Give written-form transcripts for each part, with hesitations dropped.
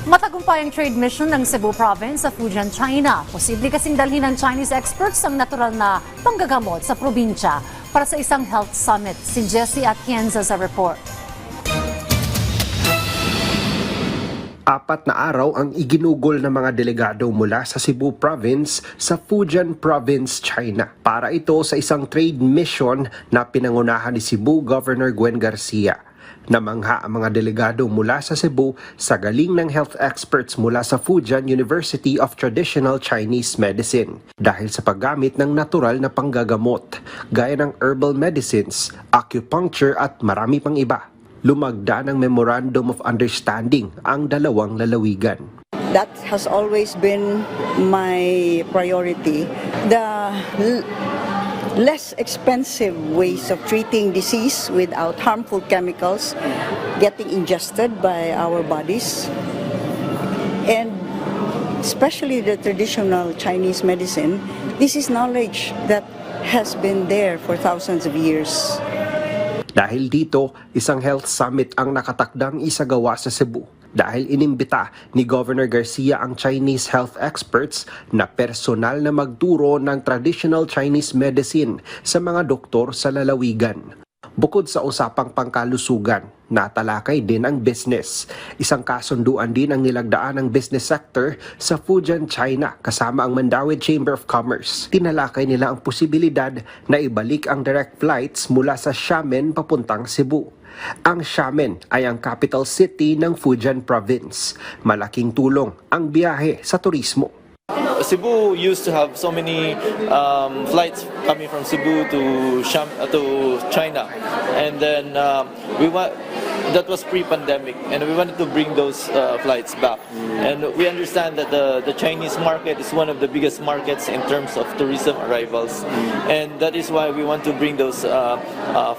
Matagumpay ang trade mission ng Cebu Province sa Fujian, China. Posible kasing dalhin ng Chinese experts ang natural na panggagamot sa probinsya para sa isang health summit. Si Jessie Atienza sa report. 4 na araw ang iginugol ng mga delegado mula sa Cebu Province sa Fujian Province, China. Para ito sa isang trade mission na pinangunahan ni Cebu Governor Gwen Garcia. Namangha ang mga delegado mula sa Cebu sa galing ng health experts mula sa Fujian University of Traditional Chinese Medicine dahil sa paggamit ng natural na panggagamot gaya ng herbal medicines, acupuncture at marami pang iba. Lumagda ng Memorandum of Understanding ang dalawang lalawigan. That has always been my priority. The less expensive ways of treating disease without harmful chemicals getting ingested by our bodies. And especially the traditional Chinese medicine, this is knowledge that has been there for thousands of years. Dahil dito, isang health summit ang nakatakdang isagawa sa Cebu dahil inimbita ni Governor Garcia ang Chinese health experts na personal na magturo ng traditional Chinese medicine sa mga doktor sa lalawigan. Bukod sa usapang pangkalusugan, natalakay din ang business. Isang kasunduan din ang nilagdaan ng business sector sa Fujian, China kasama ang Mandaue Chamber of Commerce. Tinalakay nila ang posibilidad na ibalik ang direct flights mula sa Xiamen papuntang Cebu. Ang Xiamen ay ang capital city ng Fujian Province. Malaking tulong ang biyahe sa turismo. Cebu used to have so many flights coming from Cebu to China, and then that was pre-pandemic, and we wanted to bring those flights back. And we understand that the Chinese market is one of the biggest markets in terms of tourism arrivals, and that is why we want to bring those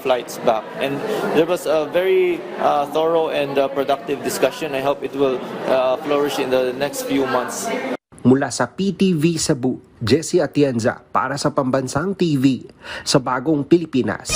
flights back. And there was a very thorough and productive discussion. I hope it will flourish in the next few months. Mula sa PTV Cebu, Jessie Atienza para sa Pambansang TV sa Bagong Pilipinas.